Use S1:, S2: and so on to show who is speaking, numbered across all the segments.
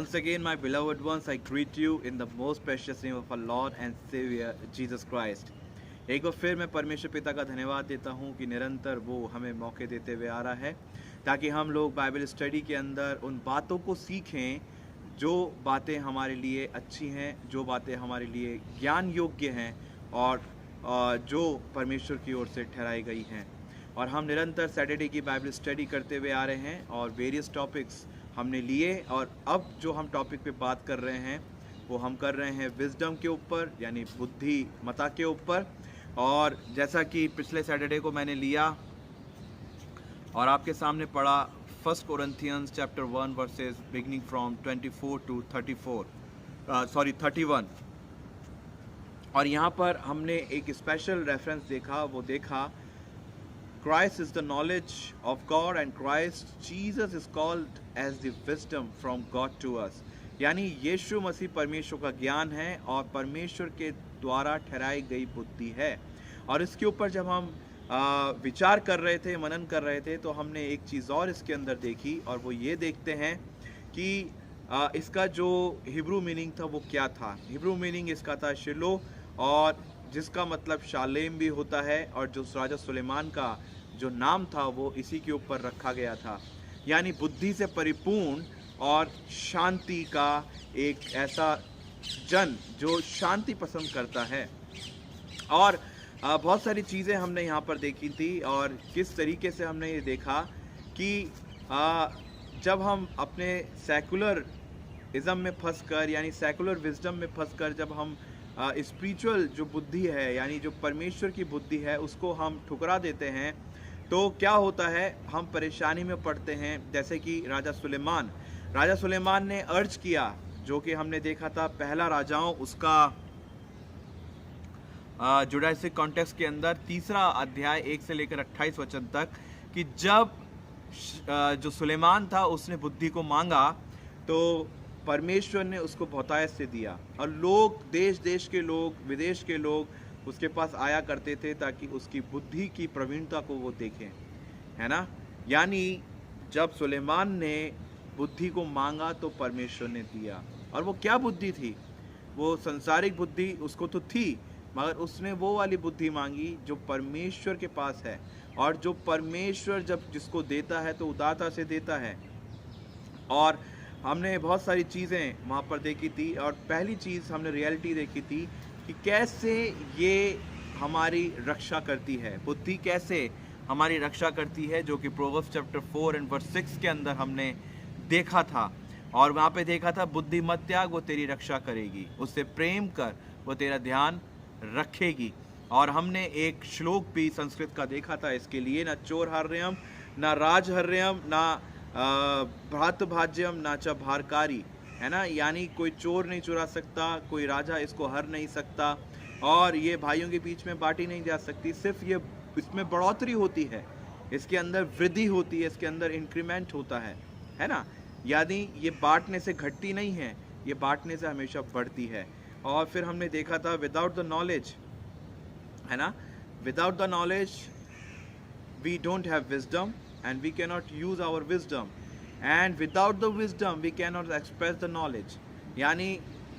S1: Once again, my beloved ones, I greet you in the most precious name of our Lord and Savior, Jesus Christ. एक बार फिर मैं परमेश्वर पिता का धन्यवाद देता हूँ कि निरंतर वो हमें मौके देते हुए आ रहा है ताकि हम लोग बाइबल स्टडी के अंदर उन बातों को सीखें जो बातें हमारे लिए अच्छी हैं, जो बातें हमारे लिए ज्ञान योग्य हैं और जो परमेश्वर की ओर से ठहराई गई हैं। और हम निरंतर सैटरडे की बाइबल स्टडी करते हुए आ रहे हैं और वेरियस टॉपिक्स हमने लिए और अब जो हम टॉपिक पे बात कर रहे हैं वो हम कर रहे हैं विजडम के ऊपर, यानी बुद्धिमता के ऊपर। और जैसा कि पिछले सैटरडे को मैंने लिया और आपके सामने पढ़ा 1 Corinthians chapter 1 verses beginning from 24 to 31। और यहाँ पर हमने एक स्पेशल रेफरेंस देखा, वो देखा Christ is the knowledge of God and Christ Jesus is called as the wisdom from God to us। यानी यीशु मसीह परमेश्वर का ज्ञान है और परमेश्वर के द्वारा ठहराई गई बुद्धि है। और इसके ऊपर जब हम विचार कर रहे थे, मनन कर रहे थे, तो हमने एक चीज़ और इसके अंदर देखी और वो ये देखते हैं कि इसका जो हिब्रू मीनिंग था वो क्या था। हिब्रू मीनिंग इसका था शिलो, और जिसका मतलब शालेम भी होता है, और जो राजा सुलेमान का जो नाम था वो इसी के ऊपर रखा गया था, यानी बुद्धि से परिपूर्ण और शांति का एक ऐसा जन जो शांति पसंद करता है। और बहुत सारी चीज़ें हमने यहाँ पर देखी थी और किस तरीके से हमने ये देखा कि जब हम अपने सेकुलरिज्म में फंसकर, यानी सेकुलर विजडम में फंसकर, जब हम स्पिरिचुअल जो बुद्धि है, यानी जो परमेश्वर की बुद्धि है, उसको हम ठुकरा देते हैं, तो क्या होता है, हम परेशानी में पड़ते हैं। जैसे कि राजा सुलेमान ने अर्ज किया, जो कि हमने देखा था पहला राजाओं उसका जुडाइसिक कॉन्टेक्स्ट के अंदर 3 अध्याय 1 से लेकर 28 वचन तक, कि जब जो सुलेमान था उसने बुद्धि को मांगा तो परमेश्वर ने उसको बहुतायत से दिया, और लोग देश के लोग, विदेश के लोग उसके पास आया करते थे ताकि उसकी बुद्धि की प्रवीणता को वो देखें, है ना। यानी जब सुलेमान ने बुद्धि को मांगा तो परमेश्वर ने दिया। और वो क्या बुद्धि थी? वो संसारिक बुद्धि उसको तो थी, मगर उसने वो वाली बुद्धि मांगी जो परमेश्वर के पास है। और जो परमेश्वर जब जिसको देता है तो उदारता से देता है। और हमने बहुत सारी चीज़ें वहाँ पर देखी थी, और पहली चीज़ हमने रियलिटी देखी थी कि कैसे ये हमारी रक्षा करती है, बुद्धि कैसे हमारी रक्षा करती है, जो कि प्रोवर्ब्स चैप्टर 4 एंड वर्स 6 के अंदर हमने देखा था। और वहाँ पे देखा था, बुद्धि मत त्याग, वो तेरी रक्षा करेगी, उससे प्रेम कर, वो तेरा ध्यान रखेगी। और हमने एक श्लोक भी संस्कृत का देखा था इसके लिए, ना चोरहर्यम, ना राजहर्यम, ना भ्रातभाज्यम, ना च भारकारी, है ना। यानी कोई चोर नहीं चुरा सकता, कोई राजा इसको हर नहीं सकता, और ये भाइयों के बीच में बांटी नहीं जा सकती। सिर्फ ये इसमें बढ़ोतरी होती है, इसके अंदर वृद्धि होती है, इसके अंदर इंक्रीमेंट होता है ना। यानी ये बांटने से घटती नहीं है, ये बांटने से हमेशा बढ़ती है। और फिर हमने देखा था विदाउट द नॉलेज, है ना, without the knowledge we don't have wisdom and we cannot use our wisdom, and without the wisdom we cannot express the knowledge। यानी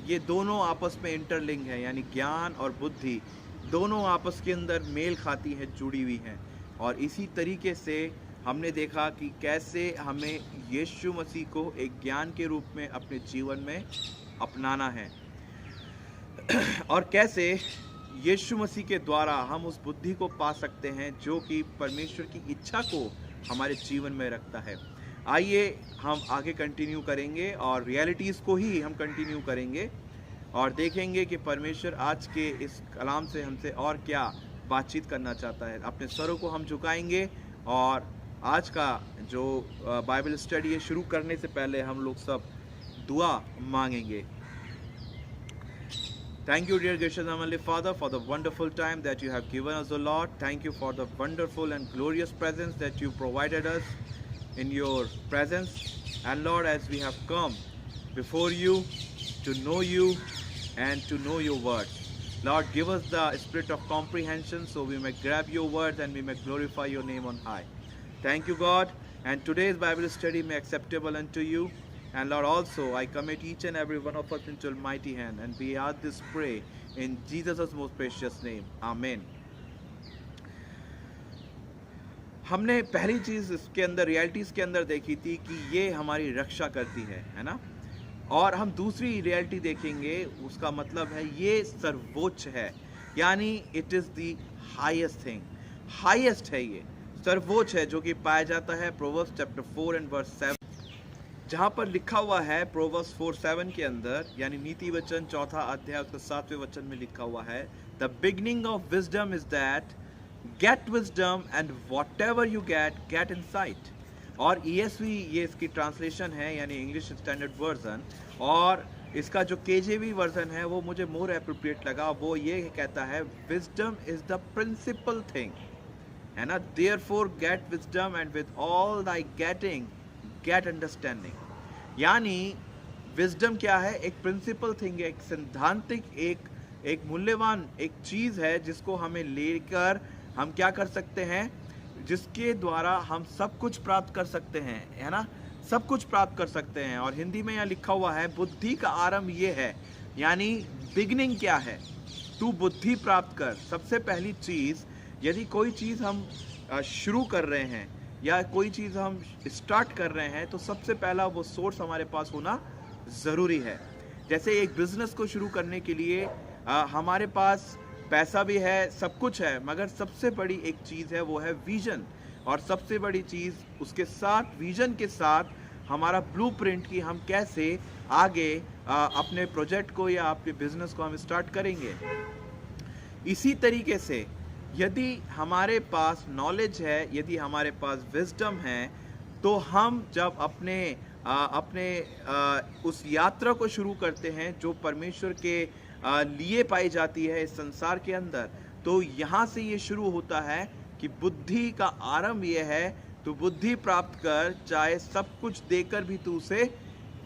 S1: ये दोनों आपस में इंटरलिंक है, यानी ज्ञान और बुद्धि दोनों आपस के अंदर मेल खाती हैं, जुड़ी हुई हैं। और इसी तरीके से हमने देखा कि कैसे हमें यीशु मसीह को एक ज्ञान के रूप में अपने जीवन में अपनाना है और कैसे यीशु मसीह के द्वारा हम उस बुद्धि को पा सकते हैं जो कि परमेश्वर की इच्छा को हमारे जीवन में रखता है। आइए हम आगे कंटिन्यू करेंगे और रियलिटीज़ को ही हम कंटिन्यू करेंगे और देखेंगे कि परमेश्वर आज के इस कलाम से हमसे और क्या बातचीत करना चाहता है। अपने स्वरों को हम झुकाएंगे और आज का जो बाइबल स्टडी है शुरू करने से पहले हम लोग सब दुआ मांगेंगे। Thank you, dear gracious Heavenly Father, for the wonderful time that you have given us, O Lord. Thank you for the wonderful and glorious presence that you provided us in your presence. And Lord, as we have come before you to know you and to know your word, Lord, give us the spirit of comprehension so we may grab your words and we may glorify your name on high. Thank you, God. And today's Bible study may acceptable unto you. And Lord, also I commit each and every one of us into your mighty hand, and we ask this pray in Jesus' most precious name. Amen. हमने पहली चीज इसके अंदर realities के अंदर देखी थी कि ये हमारी रक्षा करती है ना। और हम दूसरी रियलिटी देखेंगे, उसका मतलब है ये सर्वोच्च है, यानी it is the highest thing, highest है, ये सर्वोच्च है, जो कि पाया जाता है प्रोवर्ब्स चैप्टर 4 एंड वर्स 7, जहाँ पर लिखा हुआ है प्रोवर्ब्स 4:7 के अंदर, यानी नीति वचन 4 अध्याय उसके 7वें वचन में लिखा हुआ है, the beginning of wisdom is that get wisdom and whatever you get insight. और ESV ये इसकी ट्रांसलेशन है, यानी इंग्लिश स्टैंडर्ड वर्जन, और इसका जो KJV वर्जन है वो मुझे मोर एप्रोप्रिएट लगा। वो ये कहता है wisdom is the principal thing, है ना। Therefore get wisdom and with all thy getting get understanding. यानी विजडम क्या है? एक प्रिंसिपल थिंग है, एक सैद्धांतिक, एक मूल्यवान एक चीज है, जिसको हमें लेकर हम क्या कर सकते हैं, जिसके द्वारा हम सब कुछ प्राप्त कर सकते हैं, है ना, सब कुछ प्राप्त कर सकते हैं। और हिंदी में यहाँ लिखा हुआ है बुद्धि का आरंभ ये है, यानी बिगनिंग क्या है, तू बुद्धि प्राप्त कर। सबसे पहली चीज, यदि कोई चीज हम शुरू कर रहे हैं या कोई चीज हम स्टार्ट कर रहे हैं, तो सबसे पहला वो सोर्स हमारे पास होना जरूरी है। जैसे एक बिजनेस को शुरू करने के लिए हमारे पास पैसा भी है, सब कुछ है, मगर सबसे बड़ी एक चीज है, वो है विजन। और सबसे बड़ी चीज उसके साथ, विजन के साथ हमारा ब्लूप्रिंट कि हम कैसे आगे अपने प्रोजेक्ट को या आपके बिजनेस को हम स्टार्ट करेंगे। इसी तरीके से यदि हमारे पास नॉलेज है, यदि हमारे पास विजडम है, तो हम जब अपने उस यात्रा को शुरू करते हैं जो परमेश्वर के लिए पाई जाती है इस संसार के अंदर, तो यहाँ से ये शुरू होता है कि बुद्धि का आरंभ ये है, तू बुद्धि प्राप्त कर, चाहे सब कुछ देकर भी तू उसे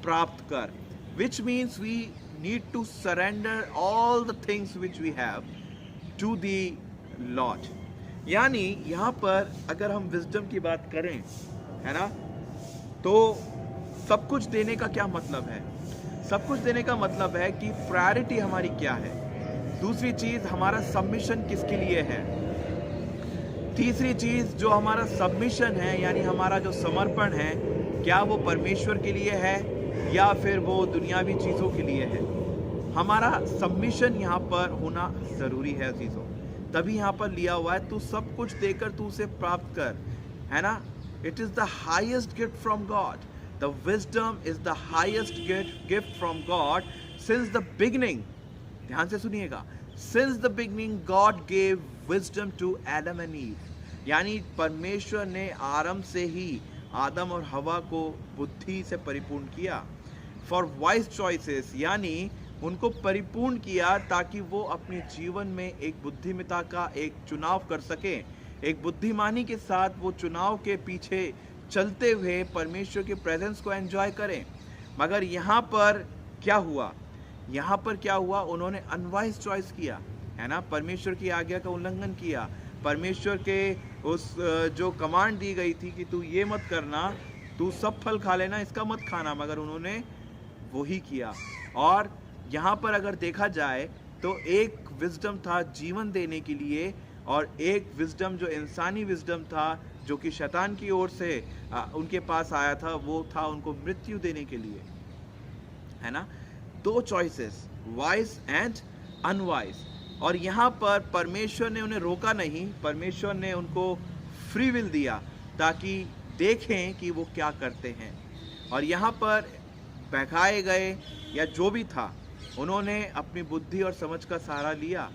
S1: प्राप्त कर। Which means we need to surrender all the things which we have to the Lord. यानी यहाँ पर अगर हम विजडम की बात करें, है ना, तो सब कुछ देने का क्या मतलब है? सब कुछ देने का मतलब है कि प्रायोरिटी हमारी क्या है। दूसरी चीज, हमारा सबमिशन किसके लिए है। तीसरी चीज, जो हमारा सबमिशन है, यानी हमारा जो समर्पण है, क्या वो परमेश्वर के लिए है या फिर वो दुनियावी चीजों के लिए है। हमारा सबमिशन यहाँ पर होना जरूरी है अजीजों, तभी यहाँ पर लिया हुआ है, तू सब कुछ देकर तू उसे प्राप्त कर, है ना। It is the highest gift from God. The wisdom is the highest gift from God since the beginning. ध्यान से सुनिएगा, since the beginning God gave wisdom to Adam and Eve. यानी परमेश्वर ने आरंभ से ही आदम और हवा को बुद्धि से परिपूर्ण किया। For wise choices, यानी उनको परिपूर्ण किया ताकि वो अपने जीवन में एक बुद्धिमता का एक चुनाव कर सके, एक बुद्धिमानी के साथ वो चुनाव के पीछे चलते हुए परमेश्वर के प्रेजेंस को एंजॉय करें। मगर यहाँ पर क्या हुआ? यहाँ पर क्या हुआ? उन्होंने अनवाइज चॉइस किया, है ना, परमेश्वर की आज्ञा का उल्लंघन किया। परमेश्वर के उस जो कमांड दी गई थी कि तू ये मत करना, तू सब फल खा लेना, इसका मत खाना, मगर उन्होंने वही किया। और यहाँ पर अगर देखा जाए तो एक विजडम था जीवन देने के लिए, और एक विजडम जो इंसानी विजडम था, जो कि शैतान की ओर से उनके पास आया था, वो था उनको मृत्यु देने के लिए, है ना। दो चॉइसेस, वाइज एंड अनवाइज। और यहाँ पर परमेश्वर ने उन्हें रोका नहीं, परमेश्वर ने उनको फ्री विल दिया ताकि देखें कि वो क्या करते हैं। और यहाँ पर बहकाए गए या जो भी था, उन्होंने अपनी बुद्धि और समझ का सहारा लिया,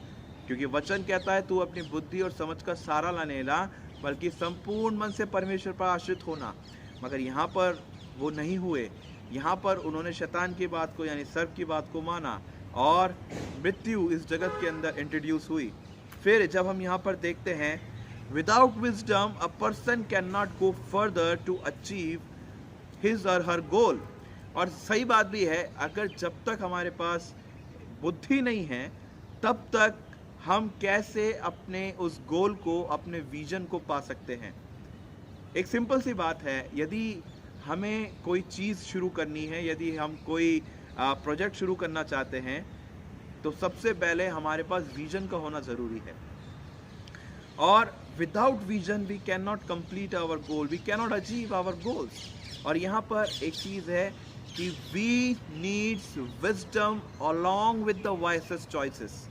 S1: क्योंकि वचन कहता है तू अपनी बुद्धि और समझ का सहारा लाने ला, बल्कि संपूर्ण मन से परमेश्वर पर आश्रित होना। मगर यहाँ पर वो नहीं हुए, यहाँ पर उन्होंने शैतान की बात को, यानी सर्प की बात को माना, और मृत्यु इस जगत के अंदर इंट्रोड्यूस हुई। फिर जब हम यहाँ पर देखते हैं, without wisdom a person can not go further to achieve his or her गोल। और सही बात भी है, अगर जब तक हमारे पास बुद्धि नहीं है, तब तक हम कैसे अपने उस गोल को, अपने विजन को पा सकते हैं। एक सिंपल सी बात है, यदि हमें कोई चीज़ शुरू करनी है, यदि हम कोई प्रोजेक्ट शुरू करना चाहते हैं, तो सबसे पहले हमारे पास विजन का होना ज़रूरी है। और without vision we can not complete our goal, we can not achieve our goals. और यहाँ पर एक चीज़ है कि we needs wisdom along with the wisest choices.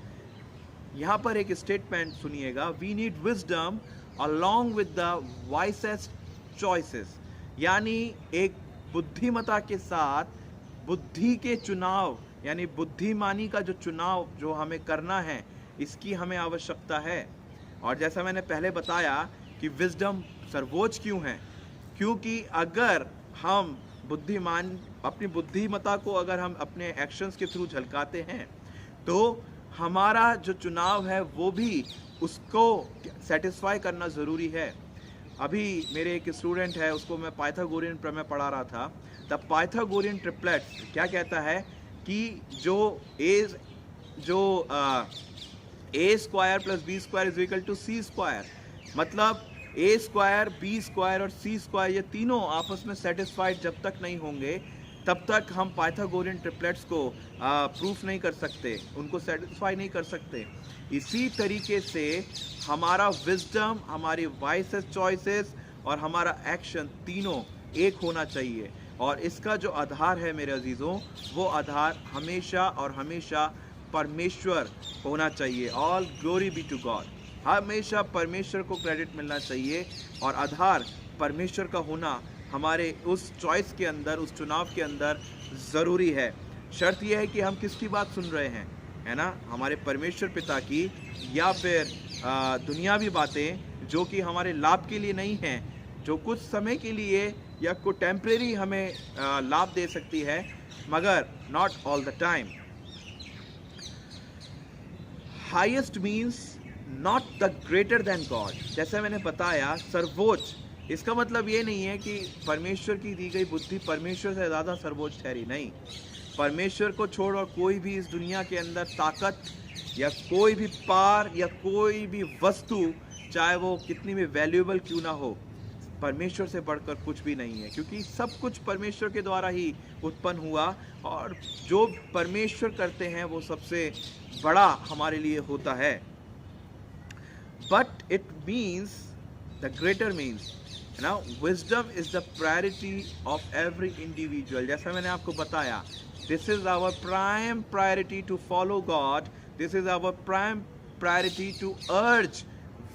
S1: यहाँ पर एक स्टेटमेंट सुनिएगा, we need wisdom along with the wisest choices, यानी एक बुद्धिमता के साथ बुद्धि के चुनाव, यानी बुद्धिमानी का जो चुनाव जो हमें करना है, इसकी हमें आवश्यकता है। और जैसा मैंने पहले बताया कि विजडम सर्वोच्च क्यों है, क्योंकि अगर हम बुद्धिमान अपनी बुद्धिमता को अगर हम अपने एक्शंस के थ्रू झलकाते हैं, तो हमारा जो चुनाव है वो भी उसको सेटिस्फाई करना ज़रूरी है। अभी मेरे एक स्टूडेंट है, उसको मैं पाइथागोरियन प्रमेय पढ़ा रहा था। द पाइथागोरियन ट्रिपलेट क्या कहता है कि A square plus B square is equal to C square, मतलब ए स्क्वायर, बी स्क्वायर और सी स्क्वायर ये तीनों आपस में सेटिस्फाइड जब तक नहीं होंगे तब तक हम पाइथागोरियन ट्रिपलेट्स को प्रूफ नहीं कर सकते, उनको सेटिस्फाई नहीं कर सकते। इसी तरीके से हमारा विजडम, हमारी वाइसेस चॉइसेस और हमारा एक्शन तीनों एक होना चाहिए। और इसका जो आधार है मेरे अजीज़ों, वो आधार हमेशा और हमेशा परमेश्वर होना चाहिए। All glory be to God, हमेशा परमेश्वर को क्रेडिट मिलना चाहिए और आधार परमेश्वर का होना हमारे उस चॉइस के अंदर, उस चुनाव के अंदर ज़रूरी है। शर्त यह है कि हम किसकी बात सुन रहे हैं, है ना, हमारे परमेश्वर पिता की, या फिर दुनियावी बातें जो कि हमारे लाभ के लिए नहीं हैं, जो कुछ समय के लिए या को टेम्परेरी हमें लाभ दे सकती है, मगर not all the time. Highest means not the greater than God. जैसे मैंने बताया, सर्वोच्च, इसका मतलब ये नहीं है कि परमेश्वर की दी गई बुद्धि परमेश्वर से ज़्यादा सर्वोच्च ठहरी, नहीं। परमेश्वर को छोड़ और कोई भी इस दुनिया के अंदर ताकत या कोई भी पार या कोई भी वस्तु, चाहे वो कितनी भी वैल्यूएबल क्यों ना हो, परमेश्वर से बढ़कर कुछ भी नहीं है, क्योंकि सब कुछ परमेश्वर के द्वारा ही उत्पन्न हुआ और जो परमेश्वर करते हैं वो सबसे बड़ा हमारे लिए होता है। But it means the greater means, Now, wisdom is the priority of every individual. जैसा मैंने आपको बताया, this is our prime priority to follow God. This is our prime priority to urge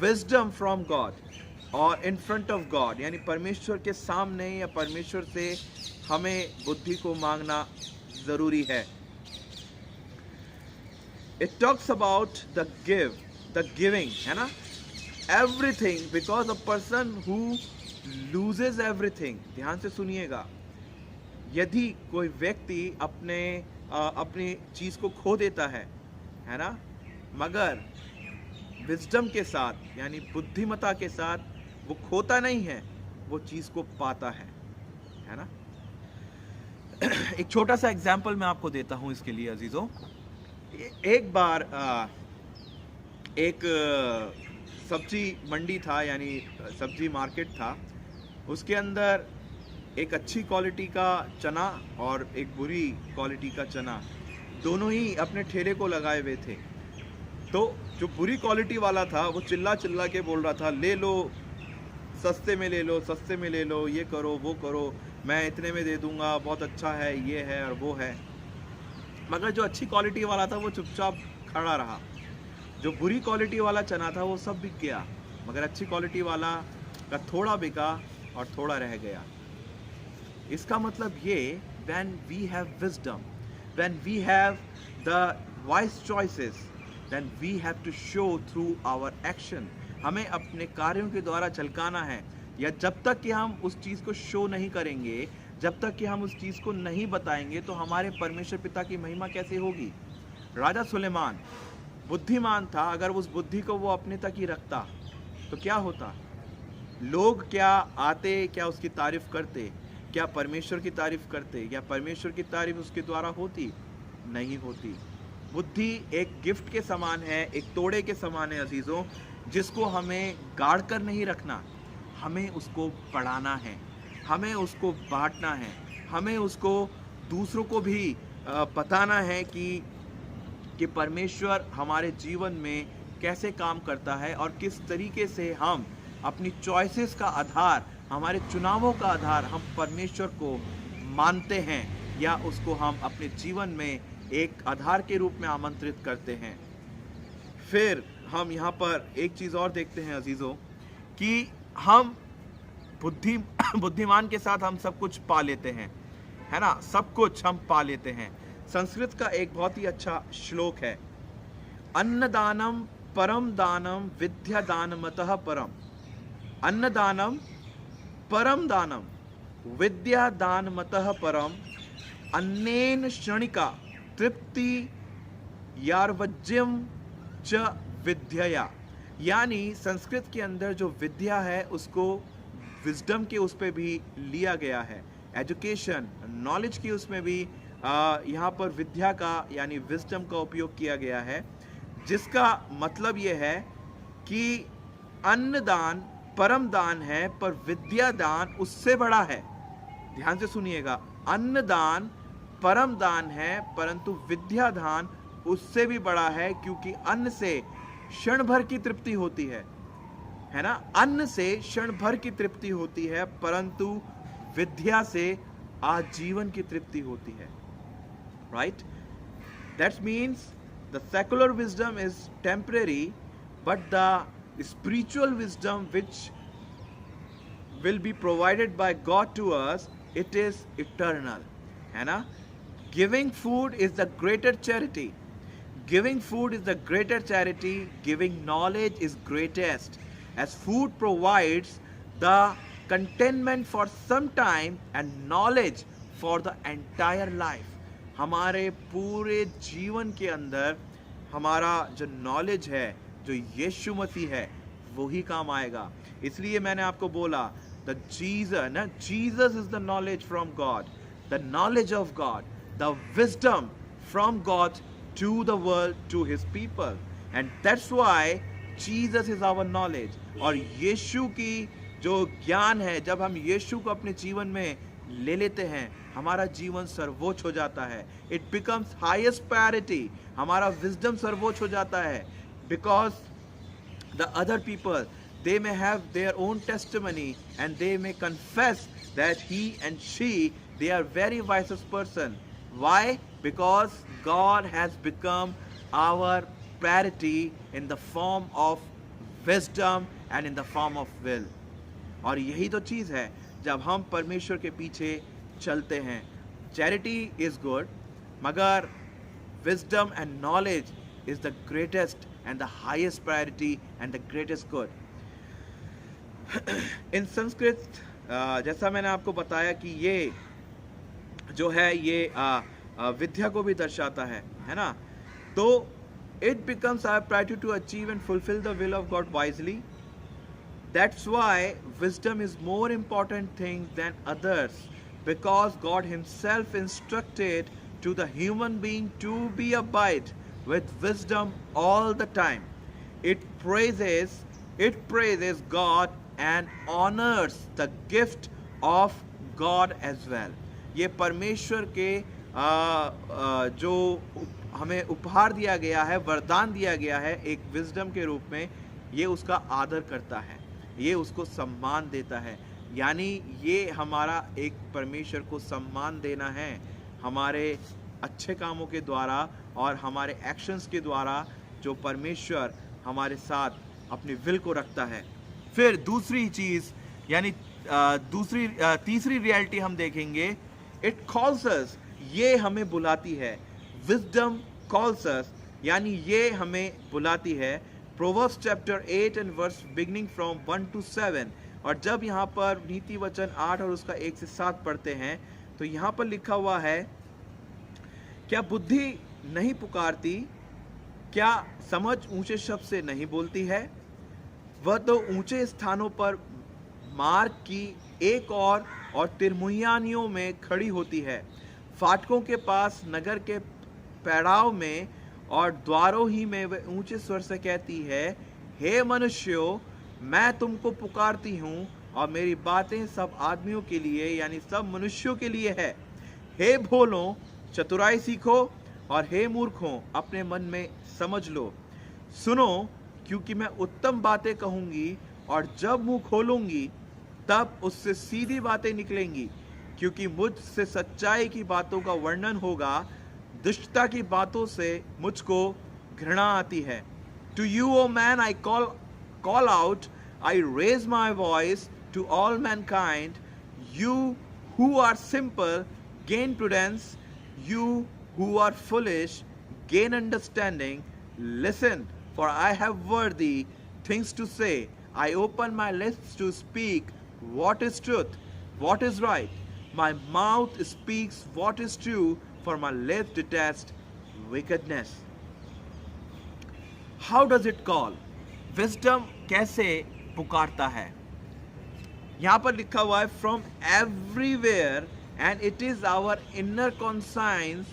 S1: wisdom from God or in front of God. यानी परमेश्वर के सामने या परमेश्वर से हमें बुद्धि को मांगना ज़रूरी है। It talks about the giving, है ना? Everything, because a person who loses everything, ध्यान से सुनिएगा, यदि कोई व्यक्ति अपनी चीज़ को खो देता है ना, मगर विजडम के साथ यानी बुद्धिमता के साथ वो खोता नहीं है, वो चीज़ को पाता है ना। एक छोटा सा एग्जाम्पल मैं आपको देता हूँ इसके लिए अजीज़ों। एक बार एक सब्जी मंडी था, यानी सब्जी मार्केट था, उसके अंदर एक अच्छी क्वालिटी का चना और एक बुरी क्वालिटी का चना दोनों ही अपने ठेले को लगाए हुए थे। तो जो बुरी क्वालिटी वाला था वो चिल्ला चिल्ला के बोल रहा था, ले लो, सस्ते में ले लो, सस्ते में ले लो, ये करो वो करो, मैं इतने में दे दूंगा, बहुत अच्छा है, ये है और वो है। मगर जो अच्छी क्वालिटी वाला था वो चुपचाप खड़ा रहा। जो बुरी क्वालिटी वाला चना था वो सब बिक गया, मगर अच्छी क्वालिटी वाला का थोड़ा बिका और थोड़ा रह गया। इसका मतलब ये, when we have wisdom, when we have the wise choices, then we have to show through our action. हमें अपने कार्यों के द्वारा झलकाना है, या जब तक कि हम उस चीज़ को शो नहीं करेंगे, जब तक कि हम उस चीज़ को नहीं बताएंगे, तो हमारे परमेश्वर पिता की महिमा कैसे होगी। राजा सुलेमान बुद्धिमान था, अगर उस बुद्धि को वो अपने तक ही रखता तो क्या होता, लोग क्या आते, क्या उसकी तारीफ करते, क्या परमेश्वर की तारीफ करते, क्या परमेश्वर की तारीफ उसके द्वारा होती, नहीं होती। बुद्धि एक गिफ्ट के समान है, एक तोड़े के समान है अजीज़ों, जिसको हमें गाड़ कर नहीं रखना, हमें उसको बढ़ाना है। हमें उसको बांटना है, हमें उसको दूसरों को भी बताना है कि परमेश्वर हमारे जीवन में कैसे काम करता है और किस तरीके से हम अपनी चॉइसेस का आधार, हमारे चुनावों का आधार हम परमेश्वर को मानते हैं या उसको हम अपने जीवन में एक आधार के रूप में आमंत्रित करते हैं। फिर हम यहाँ पर एक चीज़ और देखते हैं अजीज़ों कि हम बुद्धिमान के साथ हम सब कुछ पा लेते हैं, है ना, सब कुछ हम पा लेते हैं। संस्कृत का एक बहुत ही अच्छा श्लोक है, अन्नदानम परम दानम विद्या दानमतः परम। अन्नदानम परम दानम विद्या दानमतः परम, अन्नेन क्षणिका तृप्ति यार्वज्यम च विद्यया। यानी संस्कृत के अंदर जो विद्या है उसको विजडम के उस पे भी लिया गया है, एजुकेशन नॉलेज की उसमें भी यहाँ पर विद्या का यानी विजडम का उपयोग किया गया है, जिसका मतलब ये है कि अन्नदान परम दान है पर विद्या दान उससे बड़ा है। ध्यान से सुनिएगा, अन्नदान परम दान है परंतु विद्या दान उससे भी बड़ा है, क्योंकि अन्न से क्षण भर की तृप्ति होती है ना, अन्न से क्षण भर की तृप्ति होती है परंतु विद्या से आजीवन की तृप्ति होती है। Right, that means the secular wisdom is temporary but the spiritual wisdom which will be provided by God to us, it is eternal, है ना। Giving food is the greater charity. Giving food is the greater charity. Giving knowledge is greatest, as food provides the contentment for some time and knowledge for the entire life. हमारे पूरे जीवन के अंदर हमारा जो knowledge है, जो यीशु मसीह है, वही काम आएगा। इसलिए मैंने आपको बोला the Jesus is the knowledge from God, the knowledge of God, the wisdom from God to the world, to his people, and that's why Jesus is our knowledge। और यीशु की जो ज्ञान है, जब हम यीशु को अपने जीवन में ले लेते हैं, हमारा जीवन सर्वोच्च हो जाता है। It becomes highest priority, हमारा wisdom सर्वोच्च हो जाता है, because the other people, they may have their own testimony and they may confess that he and she, they are very wisest person. Why? Because God has become our priority in the form of wisdom and in the form of will. और यही तो चीज़ है जब हम परमेश्वर के पीछे चलते हैं। Charity is good, मगर wisdom and knowledge is the greatest and the highest priority and the greatest good. इन संस्कृत जैसा मैंने आपको बताया कि ये जो है ये विद्या को भी दर्शाता है ना। तो it becomes our priority to achieve and fulfill the will of God wisely. That's why wisdom is more important thing than others, because God himself instructed to the human being to be abide with wisdom all the time. It praises God and honors the gift of God as well. ये परमेश्वर के जो हमें उपहार दिया गया है, वरदान दिया गया है एक विजडम के रूप में, ये उसका आदर करता है, ये उसको सम्मान देता है। यानी ये हमारा एक परमेश्वर को सम्मान देना है हमारे अच्छे कामों के द्वारा और हमारे एक्शंस के द्वारा, जो परमेश्वर हमारे साथ अपनी विल को रखता है। फिर दूसरी चीज़ यानी तीसरी रियलिटी हम देखेंगे, इट कॉल्स अस, ये हमें बुलाती है। विजडम कॉल्स अस, यानी ये हमें बुलाती है। Proverbs chapter 8 and verse beginning from 1 to 7। और जब यहाँ पर नीति वचन 8 और उसका 1 से 7 पढ़ते हैं तो यहाँ पर लिखा हुआ है, क्या बुद्धि नहीं पुकारती, क्या समझ ऊंचे शब्द से नहीं बोलती है। वह तो ऊंचे स्थानों पर मार्ग की एक और तिरमुहियानियों में खड़ी होती है, फाटकों के पास नगर के पैड़ाव में और द्वारों ही में वह ऊंचे स्वर से कहती है, हे मनुष्यों, मैं तुमको पुकारती हूँ, और मेरी बातें सब आदमियों के लिए यानी सब मनुष्यों के लिए है। हे भोलों, चतुराई सीखो, और हे मूर्खों, अपने मन में समझ लो। सुनो, क्योंकि मैं उत्तम बातें कहूंगी, और जब मुंह खोलूंगी तब उससे सीधी बातें निकलेंगी, क्योंकि मुझसे सच्चाई की बातों का वर्णन होगा, दुष्टता की बातों से मुझको घृणा आती है। To you O man I call out, I raise my voice to all mankind. You who are simple, gain prudence. You who are foolish, gain understanding. Listen, for I have worthy things to say. I open my lips to speak what is truth, what is right. My mouth speaks what is true, for my lips detest wickedness. How does it call? Wisdom कैसे पुकारता है? यहाँ पर लिखा हुआ है from everywhere, and it is our inner conscience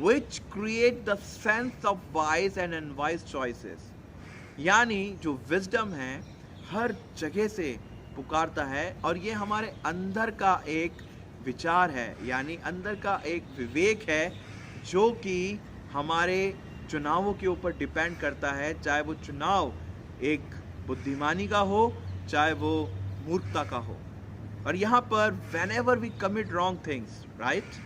S1: which create the sense of wise and unwise choices. यानी जो wisdom है हर जगह से पुकारता है, और ये हमारे अंदर का एक विचार है, यानी अंदर का एक विवेक है, जो कि हमारे चुनावों के ऊपर डिपेंड करता है, चाहे वो चुनाव एक बुद्धिमानी का हो, चाहे वो मूर्खता का हो। और यहाँ पर whenever we commit wrong things, right,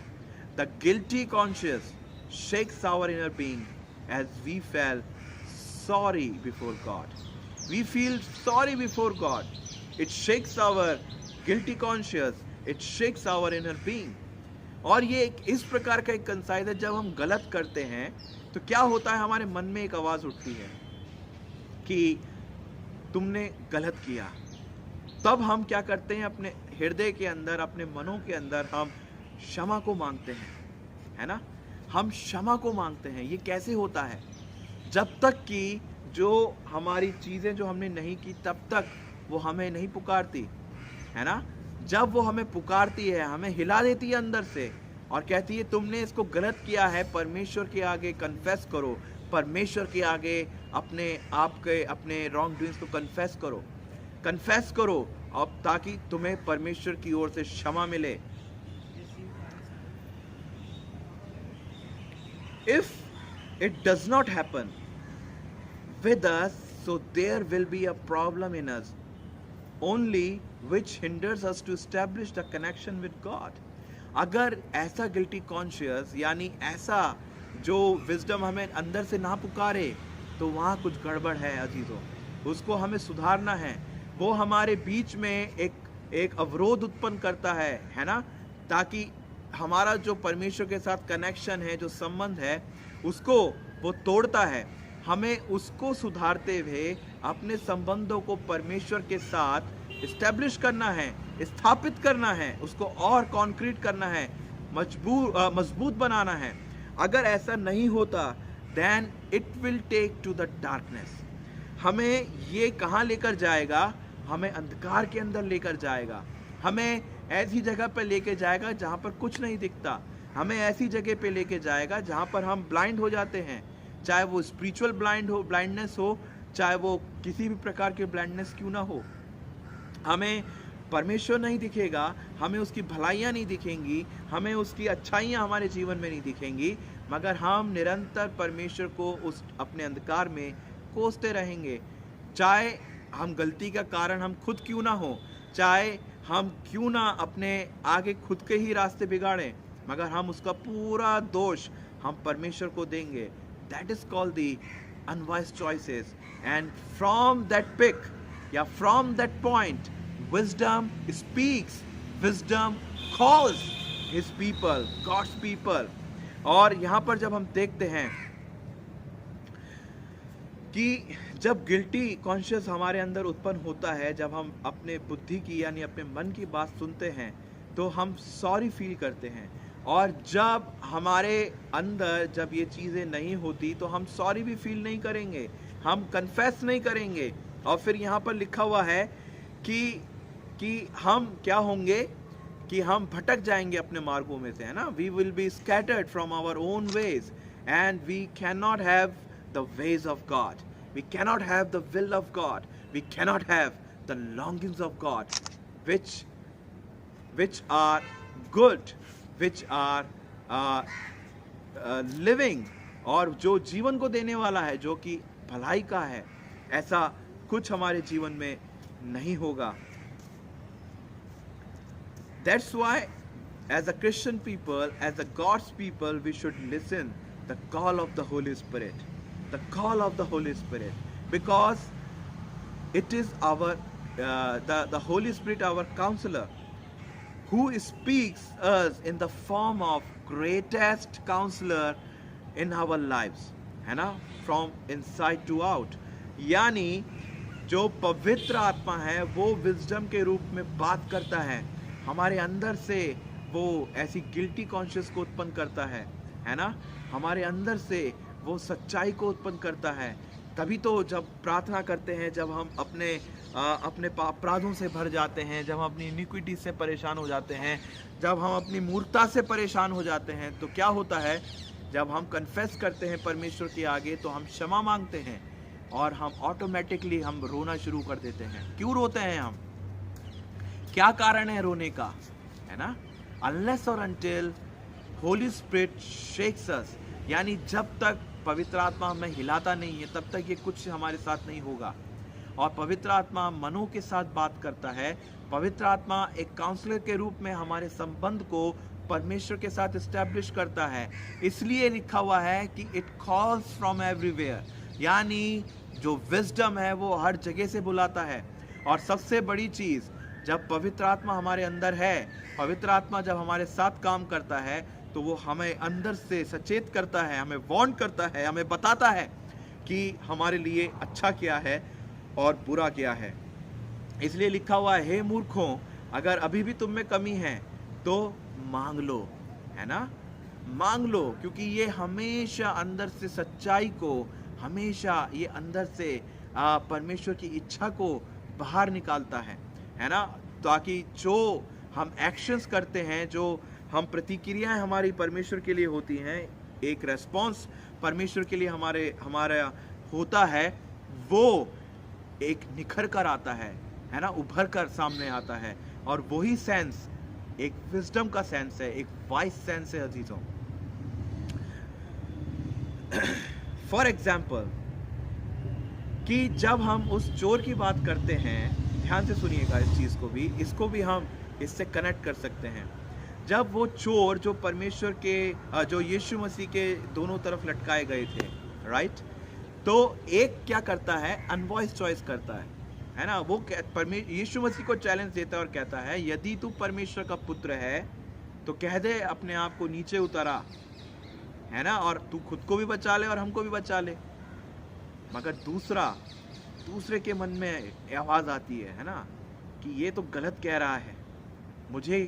S1: the guilty conscience shakes our inner being as we feel sorry before God. We feel sorry before God. It shakes our guilty conscience. It shakes our inner being. और ये इस प्रकार का एक concise है, जब हम गलत करते हैं तो क्या होता है, हमारे मन में एक आवाज उठती है कि तुमने गलत किया। तब हम क्या करते हैं, अपने हृदय के अंदर, अपने मनों के अंदर हम क्षमा को मांगते हैं, है ना। हम क्षमा को मांगते हैं। ये कैसे होता है? जब तक कि जो हमारी चीज़ें जो हमने नहीं की तब तक वो हमें नहीं पुकारती, है ना। जब वो हमें पुकारती है, हमें हिला देती है अंदर से और कहती है तुमने इसको गलत किया है, परमेश्वर के आगे कन्फेस करो, परमेश्वर के आगे अपने आप के अपने रॉन्ग डूइंग्स को कन्फेस करो अब, ताकि तुम्हें परमेश्वर की ओर से क्षमा मिले। If it does not happen with us, so there will be a problem in us only, which hinders us to establish the connection with God. अगर ऐसा गिल्टी कॉन्शियस यानी ऐसा जो विजडम हमें अंदर से ना पुकारे, तो वहाँ कुछ गड़बड़ है अजीजों, उसको हमें सुधारना है। वो हमारे बीच में एक अवरोध उत्पन्न करता है ना, ताकि हमारा जो परमेश्वर के साथ कनेक्शन है, जो संबंध है, उसको वो तोड़ता है। हमें उसको सुधारते हुए अपने संबंधों को परमेश्वर के साथ इस्टेब्लिश करना है, स्थापित करना है, उसको और कॉन्क्रीट करना है, मजबूत बनाना है। अगर ऐसा नहीं होता, then it will take to the darkness. हमें ये कहाँ लेकर जाएगा? हमें अंधकार के अंदर लेकर जाएगा। हमें ऐसी जगह पर लेके जाएगा जहाँ पर कुछ नहीं दिखता। हमें ऐसी जगह पे लेके जाएगा जहाँ पर हम ब्लाइंड हो जाते हैं, चाहे वो स्पिरिचुअल ब्लाइंडनेस हो, चाहे वो किसी भी प्रकार के ब्लाइंडनेस क्यों ना हो। हमें परमेश्वर नहीं दिखेगा, हमें उसकी भलाइयाँ नहीं दिखेंगी, हमें उसकी अच्छाइयाँ हमारे जीवन में नहीं दिखेंगी, मगर हम निरंतर परमेश्वर को उस अपने अंधकार में कोसते रहेंगे। चाहे हम गलती का कारण हम खुद क्यों ना हो, चाहे हम क्यों ना अपने आगे खुद के ही रास्ते बिगाड़ें, मगर हम उसका पूरा दोष हम परमेश्वर को देंगे। That is called the unwise choices. And from that pick या from that point wisdom speaks, wisdom calls his people, God's people। और यहाँ पर जब हम देखते हैं कि जब गिल्टी कॉन्शियस हमारे अंदर उत्पन्न होता है, जब हम अपने बुद्धि की यानी अपने मन की बात सुनते हैं, तो हम सॉरी फील करते हैं। और जब हमारे अंदर जब ये चीज़ें नहीं होती, तो हम सॉरी भी फील नहीं करेंगे, हम कन्फेस नहीं करेंगे। और फिर यहाँ पर लिखा हुआ है कि हम क्या होंगे, कि हम भटक जाएंगे अपने मार्गों में से, है ना। We will be scattered from our own ways, and we can not have the ways of God, we can not have the will of God, we can not have the longings of God. which are good, which are living, और जो जीवन को देने वाला है, जो कि भलाई का है, ऐसा कुछ हमारे जीवन में नहीं होगा. That's why as a Christian people, as a God's people, we should listen the call of the Holy Spirit, the call of the Holy Spirit, because it is our the Holy Spirit, our counselor, who speaks us in the form of greatest counselor in our lives, है ना, from inside to out. यानी जो पवित्र आत्मा है वो wisdom के रूप में बात करता है हमारे अंदर से, वो ऐसी गिल्टी कॉन्शियस को उत्पन्न करता है ना, हमारे अंदर से वो सच्चाई को उत्पन्न करता है. तभी तो जब प्रार्थना करते हैं, जब हम अपने अपराधों से भर जाते हैं, जब हम अपनी इनिक्विटी से परेशान हो जाते हैं, जब हम अपनी मूर्खता से परेशान हो जाते हैं, तो क्या होता है, जब हम कन्फेस करते हैं परमेश्वर के आगे, तो हम क्षमा मांगते हैं और हम ऑटोमेटिकली हम रोना शुरू कर देते हैं. क्यों रोते हैं हम, क्या कारण है रोने का, है ना? Unless or until Holy Spirit shakes us, यानी जब तक पवित्र आत्मा हमें हिलाता नहीं है, तब तक ये कुछ हमारे साथ नहीं होगा. और पवित्र आत्मा मनों के साथ बात करता है. पवित्र आत्मा एक काउंसलर के रूप में हमारे संबंध को परमेश्वर के साथ एस्टैब्लिश करता है. इसलिए लिखा हुआ है कि इट कॉल्स फ्रॉम एवरीवेयर, यानी जो विजडम है वो हर जगह से बुलाता है. और सबसे बड़ी चीज, जब पवित्र आत्मा हमारे अंदर है, पवित्र आत्मा जब हमारे साथ काम करता है, तो वो हमें अंदर से सचेत करता है, हमें वार्न करता है, हमें बताता है कि हमारे लिए अच्छा क्या है और बुरा क्या है. इसलिए लिखा हुआ है, हे मूर्खों, अगर अभी भी तुम में कमी है तो मांग लो, है ना, मांग लो, क्योंकि ये हमेशा अंदर से सच्चाई को, हमेशा ये अंदर से परमेश्वर की इच्छा को बाहर निकालता है ना. ताकि जो हम एक्शंस करते हैं, जो हम प्रतिक्रियाएं हमारी परमेश्वर के लिए होती हैं, एक रेस्पॉन्स परमेश्वर के लिए हमारा होता है, वो एक निखर कर आता है ना, उभर कर सामने आता है. और वही सेंस एक विजडम का सेंस है, एक वाइज सेंस है अजीजों. फॉर एग्जाम्पल, कि जब हम उस चोर की बात करते हैं, ध्यान से सुनिएगा इस चीज को भी, इसको भी हम इससे कनेक्ट कर सकते हैं. जब वो चोर जो परमेश्वर के, जो यीशु मसीह के दोनों तरफ लटकाए गए थे, राइट, तो एक क्या करता है, अनवॉइस चॉइस करता है ना. वो यीशु मसीह को चैलेंज देता है और कहता है, यदि तू परमेश्वर का पुत्र है तो कह दे अपने आप को नीचे उतारा, है ना, और तू खुद को भी बचा ले और हमको भी बचा ले. मगर दूसरे के मन में आवाज आती है ना, कि ये तो गलत कह रहा है, मुझे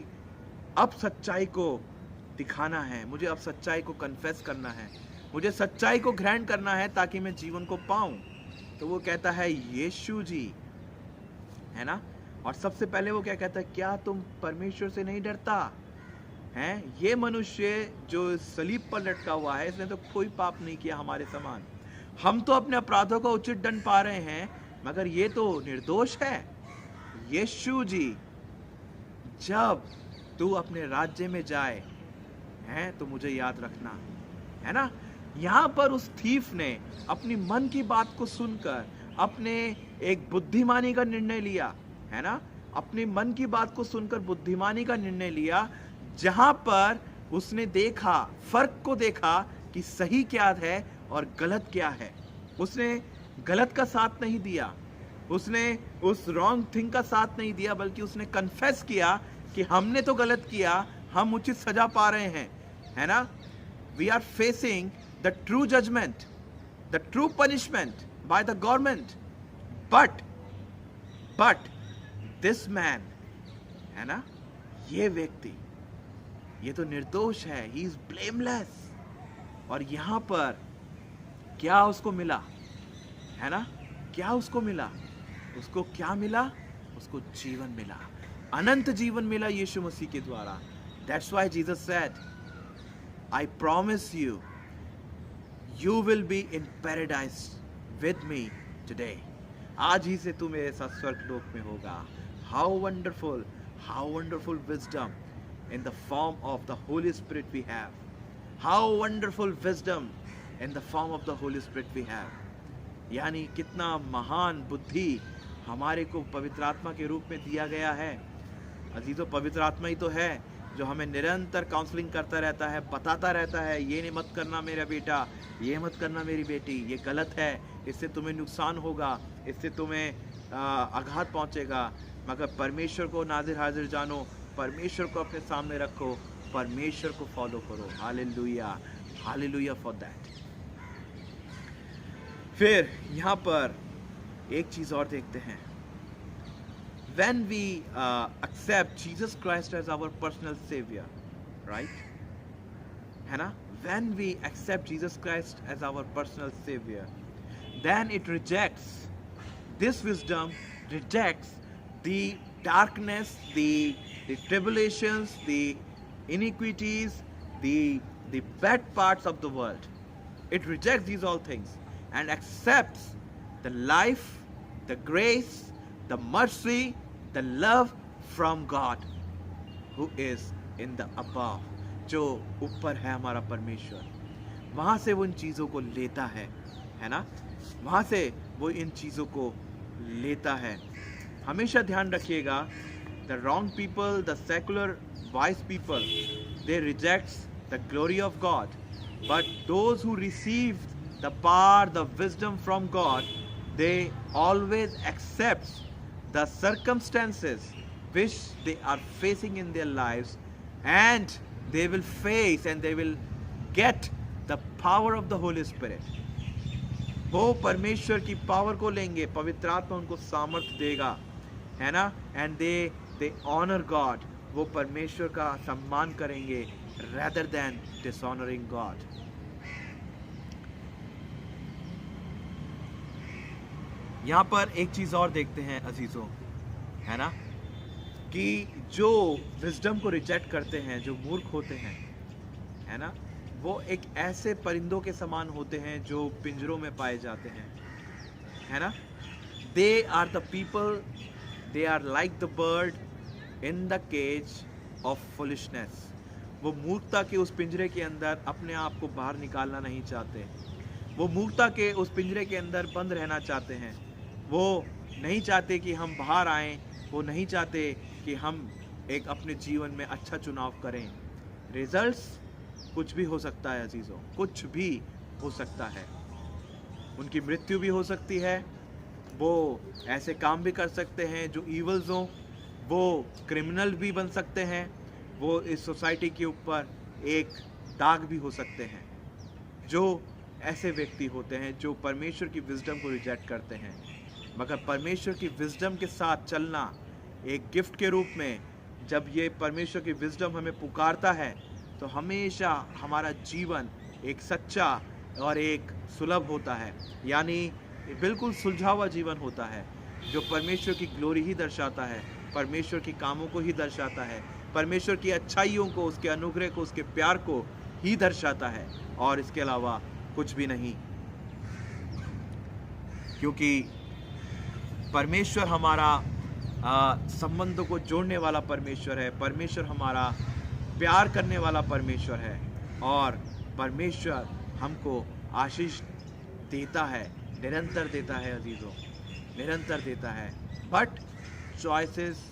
S1: अब सच्चाई को दिखाना है, मुझे अब सच्चाई को कन्फेस करना है, मुझे सच्चाई को ग्रहण करना है ताकि मैं जीवन को पाऊं. तो वो कहता है, यीशु जी, है ना. और सबसे पहले वो क्या कहता है, क्या तुम परमेश्वर से नहीं डरता है? ये मनुष्य जो सलीब पर लटका हुआ है, इसने तो कोई पाप नहीं किया हमारे समान. हम तो अपने अपराधों का उचित दंड पा रहे हैं, मगर ये तो निर्दोष है. यीशु जी, जब तू अपने राज्य में जाए हैं तो मुझे याद रखना, है ना. यहाँ पर उस थीफ ने अपनी मन की बात को सुनकर अपने एक बुद्धिमानी का निर्णय लिया, है ना, अपने मन की बात को सुनकर बुद्धिमानी का निर्णय लिया, जहां पर उसने देखा, फर्क को देखा कि सही क्या है और गलत क्या है. उसने गलत का साथ नहीं दिया, उसने उस रॉन्ग थिंग का साथ नहीं दिया, बल्कि उसने कन्फेस किया कि हमने तो गलत किया, हम उचित सजा पा रहे हैं, है ना. We are facing the true judgement, the true punishment by the government, but this man, है ना, ये व्यक्ति, ये तो निर्दोष है, ही इज ब्लेमलेस. और यहां पर क्या उसको मिला, है ना, क्या उसको मिला, उसको क्या मिला, उसको जीवन मिला, अनंत जीवन मिला यीशु मसीह के द्वारा. That's why Jesus said, I promise you, you will be in paradise with me today. आज ही से तू मेरे साथ स्वर्ग लोक में होगा. how wonderful wisdom in the form of the Holy Spirit we have. How wonderful wisdom in the form of the Holy Spirit we have. यानी कितना महान बुद्धि हमारे को पवित्र आत्मा के रूप में दिया गया है। अजीजों, पवित्र आत्मा ही तो है जो हमें निरंतर काउंसलिंग करता रहता है, बताता रहता है, ये नहीं मत करना मेरा बेटा, ये मत करना मेरी बेटी, ये गलत है, इससे तुम्हें नुकसान होगा, इससे तुम्हें आघात पहुंचेगा। मगर परमेश्वर को नाजिर हाजिर जानो, परमेश्वर को अपने सामने रखो, परमेश्वर को फॉलो करो। Hallelujah, hallelujah for that. फिर यहाँ पर एक चीज और देखते हैं। When we accept Jesus Christ as our personal savior, right? है ना? When we accept Jesus Christ as our personal savior, then it rejects, this wisdom rejects the darkness, the tribulations, the iniquities, the bad parts of the world. It rejects these all things and accepts the life, the grace, the mercy, the love from God who is in the above, जो ऊपर है हमारा परमेश्वर। वहां से वो इन चीजों को लेता है ना? वहां से वो इन चीजों को लेता है। हमेशा ध्यान रखिएगा, the wrong people, the secular wise people, they reject the glory of God, but those who receive the power, the wisdom from God, they always accept the circumstances which they are facing in their lives, and they will face and they will get the power of the Holy Spirit. वो परमेश्वर की power को लेंगे, पवित्र आत्मा उनको सामर्थ्य देगा, है ना? and they honor God, वो परमेश्वर का सम्मान करेंगे rather than dishonoring God. यहाँ पर एक चीज और देखते हैं अजीजों, है ना, कि जो विजडम को रिजेक्ट करते हैं, जो मूर्ख होते हैं, है ना, वो एक ऐसे परिंदों के समान होते हैं जो पिंजरों में पाए जाते हैं, है ना। They are the people, they are like the bird in the cage of foolishness. वो मूर्खता के उस पिंजरे के अंदर अपने आप को बाहर निकालना नहीं चाहते, वो मूर्खता के उस पिंजरे के अंदर बंद रहना चाहते हैं। वो नहीं चाहते कि हम बाहर आएं, वो नहीं चाहते कि हम एक अपने जीवन में अच्छा चुनाव करें। रिजल्ट्स कुछ भी हो सकता है अजीजों, कुछ भी हो सकता है। उनकी मृत्यु भी हो सकती है, वो ऐसे काम भी कर सकते हैं जो ईवल्स हों, वो क्रिमिनल भी बन सकते हैं, वो इस सोसाइटी के ऊपर एक दाग भी हो सकते हैं। जो ऐसे व्यक्ति होते हैं जो परमेश्वर की विजडम को रिजेक्ट करते हैं, मगर परमेश्वर की विजडम के साथ चलना एक गिफ्ट के रूप में, जब ये परमेश्वर की विजडम हमें पुकारता है तो हमेशा हमारा जीवन एक सच्चा और एक सुलभ होता है, यानी बिल्कुल सुलझा हुआ जीवन होता है, जो परमेश्वर की ग्लोरी ही दर्शाता है, परमेश्वर के कामों को ही दर्शाता है, परमेश्वर की अच्छाइयों को, उसके अनुग्रह को, उसके प्यार को ही दर्शाता है, और इसके अलावा कुछ भी नहीं। क्योंकि परमेश्वर हमारा संबंधों को जोड़ने वाला परमेश्वर है, परमेश्वर हमारा प्यार करने वाला परमेश्वर है, और परमेश्वर हमको आशीष देता है, निरंतर देता है अजीजों, निरंतर देता है। बट चॉइसेस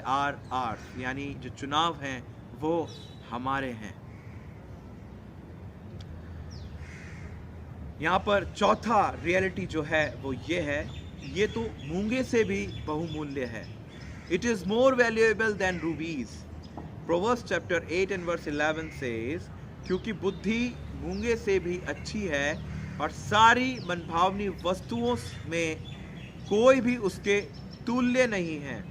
S1: आर आर्स, यानी जो चुनाव हैं वो हमारे हैं। यहाँ पर चौथा रियलिटी जो है वो ये है, ये तो मूंगे से भी बहुमूल्य है। It is more valuable then रूबीज। Proverbs chapter 8 and verse 11 says, क्योंकि बुद्धि मूंगे से भी अच्छी है और सारी मनभावनी वस्तुओं में कोई भी उसके तुल्य नहीं है।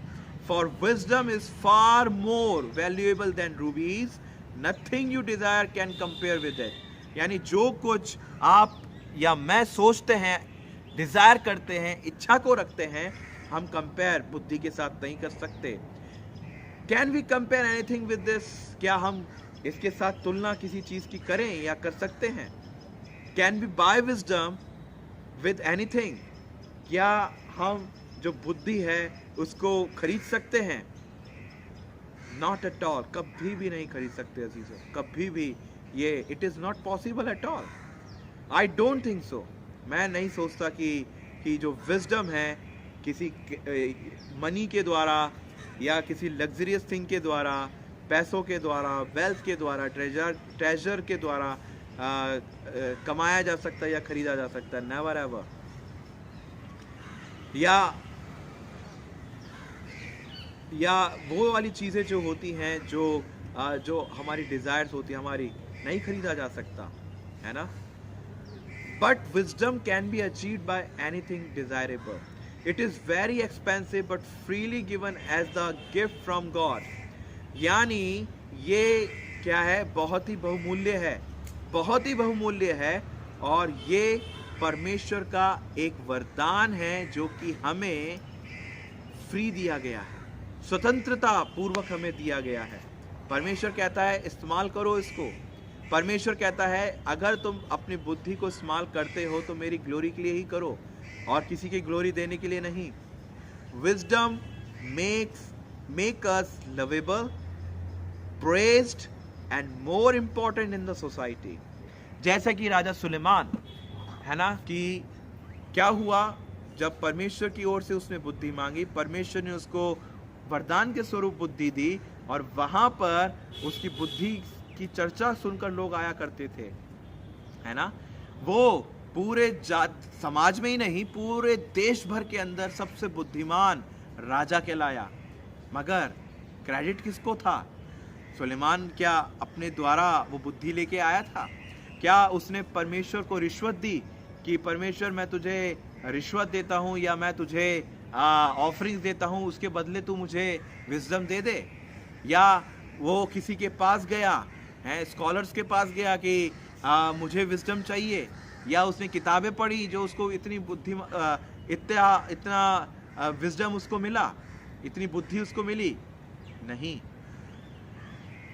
S1: For wisdom is far more valuable then रूबीज, nothing you desire can compare with it. यानी जो कुछ आप या मैं सोचते हैं, डिजायर करते हैं, इच्छा को रखते हैं, हम कंपेयर बुद्धि के साथ नहीं कर सकते। Can we compare anything with this? क्या हम इसके साथ तुलना किसी चीज की करें या कर सकते हैं? Can we buy wisdom with anything? क्या हम जो बुद्धि है उसको खरीद सकते हैं? नॉट एट ऑल, कभी भी नहीं खरीद सकते अजीजों, कभी भी। ये it is not possible at all. I don't think so. मैं नहीं सोचता कि जो विजडम है किसी मनी के द्वारा या किसी लग्जरियस थिंग के द्वारा, पैसों के द्वारा, वेल्थ के द्वारा, ट्रेजर के द्वारा कमाया जा सकता है या खरीदा जा सकता है। Never ever. या वो वाली चीज़ें जो होती हैं, जो हमारी डिज़ायर्स होती है हमारी, नहीं खरीदा जा सकता है ना। But wisdom can be achieved by anything desirable. It is very expensive but freely given as the gift from God. यानी ये क्या है, बहुत ही बहुमूल्य है, बहुत ही बहुमूल्य है। और ये परमेश्वर का एक वरदान है जो कि हमें फ्री दिया गया है, स्वतंत्रता पूर्वक हमें दिया गया है। परमेश्वर कहता है इस्तेमाल करो इसको। परमेश्वर कहता है अगर तुम अपनी बुद्धि को इस्तेमाल करते हो तो मेरी ग्लोरी के लिए ही करो और किसी की ग्लोरी देने के लिए नहीं। Wisdom make us lovable, praised and more important in the society. जैसा कि राजा सुलेमान है ना, कि क्या हुआ जब परमेश्वर की ओर से उसने बुद्धि मांगी, परमेश्वर ने उसको वरदान के स्वरूप बुद्धि दी और वहां पर उसकी बुद्धि की चर्चा सुनकर लोग आया करते थे, है ना। वो पूरे समाज में ही नहीं, पूरे देश भर के अंदर सबसे बुद्धिमान राजा कहलाया। मगर क्रेडिट किसको था? सुलेमान क्या अपने द्वारा वो बुद्धि लेके आया था? क्या उसने परमेश्वर को रिश्वत दी कि परमेश्वर मैं तुझे रिश्वत देता हूँ या मैं तुझे ऑफरिंग देता हूँ, उसके बदले तू मुझे विजडम दे दे? या वो किसी के पास गया है, स्कॉलर्स के पास गया कि मुझे विजडम चाहिए? या उसने किताबें पढ़ी जो उसको इतनी इतना विजडम उसको मिला, इतनी बुद्धि उसको मिली? नहीं।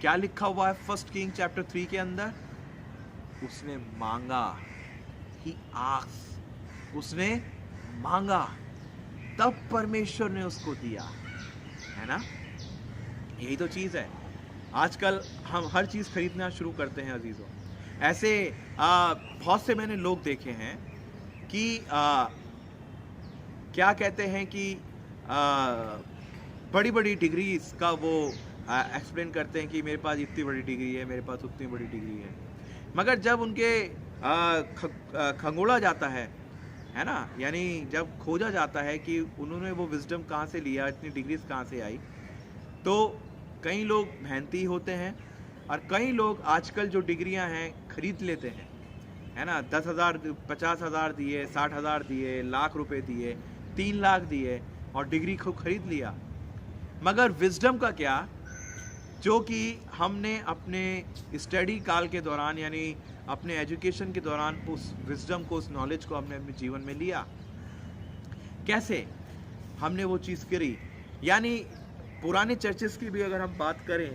S1: क्या लिखा हुआ है 1 किंग चैप्टर 3 के अंदर? उसने मांगा, ही आस्क्ड, उसने मांगा, तब परमेश्वर ने उसको दिया, है ना। यही तो चीज है। आजकल हम हर चीज खरीदना शुरू करते हैं अजीजों। ऐसे बहुत से मैंने लोग देखे हैं कि क्या कहते हैं कि बड़ी बड़ी डिग्रीज का वो एक्सप्लेन करते हैं कि मेरे पास इतनी बड़ी डिग्री है, मेरे पास उतनी बड़ी डिग्री है। मगर जब उनके खंगोला जाता है ना, यानी जब खोजा जाता है कि उन्होंने वो विजडम कहाँ से लिया, इतनी डिग्रीज कहाँ से आई, तो कई लोग मेहनती होते हैं और कई लोग आजकल जो डिग्रियां हैं खरीद लेते हैं, है ना। 10,000 50,000 दिए, 60,000 दिए, लाख रुपए दिए, 3 लाख दिए और डिग्री को खरीद लिया। मगर विजडम का क्या, जो कि हमने अपने स्टडी काल के दौरान यानी अपने एजुकेशन के दौरान उस विजडम को, उस नॉलेज को हमने अपने जीवन में लिया। कैसे हमने वो चीज़ करी? यानी पुराने चर्चेस की भी अगर हम बात करें,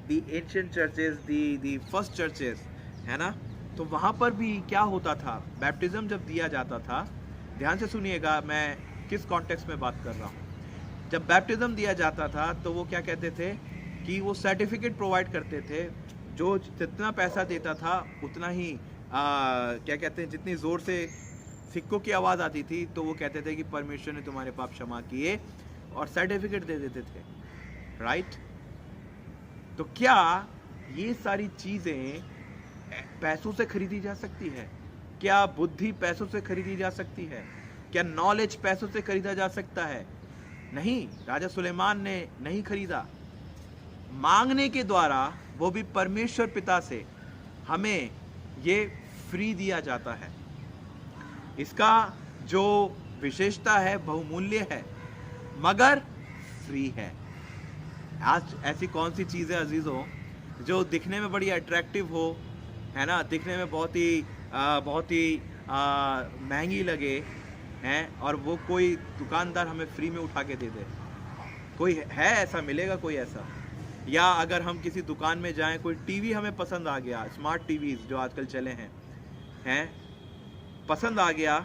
S1: the ancient churches, the first churches, है ना, तो वहाँ पर भी क्या होता था? बैप्टिज्म जब दिया जाता था, ध्यान से सुनिएगा मैं किस कॉन्टेक्स्ट में बात कर रहा हूँ। जब बैप्टिज्म दिया जाता था तो वो क्या कहते थे कि वो सर्टिफिकेट प्रोवाइड करते थे। जो जितना पैसा देता था उतना ही क्या कहते हैं, जितनी ज़ोर से सिक्कों की आवाज़ आती थी तो वो कहते थे कि परमेश्वर ने तुम्हारे पाप क्षमा किए और सर्टिफिकेट दे देते थे, राइट। तो क्या ये सारी चीज़ें पैसों से खरीदी जा सकती है? क्या बुद्धि पैसों से खरीदी जा सकती है? क्या नॉलेज पैसों से खरीदा जा सकता है? नहीं। राजा सुलेमान ने नहीं खरीदा। मांगने के द्वारा, वो भी परमेश्वर पिता से, हमें ये फ्री दिया जाता है। इसका जो विशेषता है, बहुमूल्य है मगर फ्री है। आज ऐसी कौन सी चीज़ है अजीज़ों जो दिखने में बड़ी अट्रैक्टिव हो, है ना, दिखने में बहुत ही महंगी लगे हैं और वो कोई दुकानदार हमें फ्री में उठा के दे दे? कोई है ऐसा? मिलेगा कोई ऐसा? या अगर हम किसी दुकान में जाएं, कोई टीवी हमें पसंद आ गया, स्मार्ट टीवीज जो आजकल चले हैं पसंद आ गया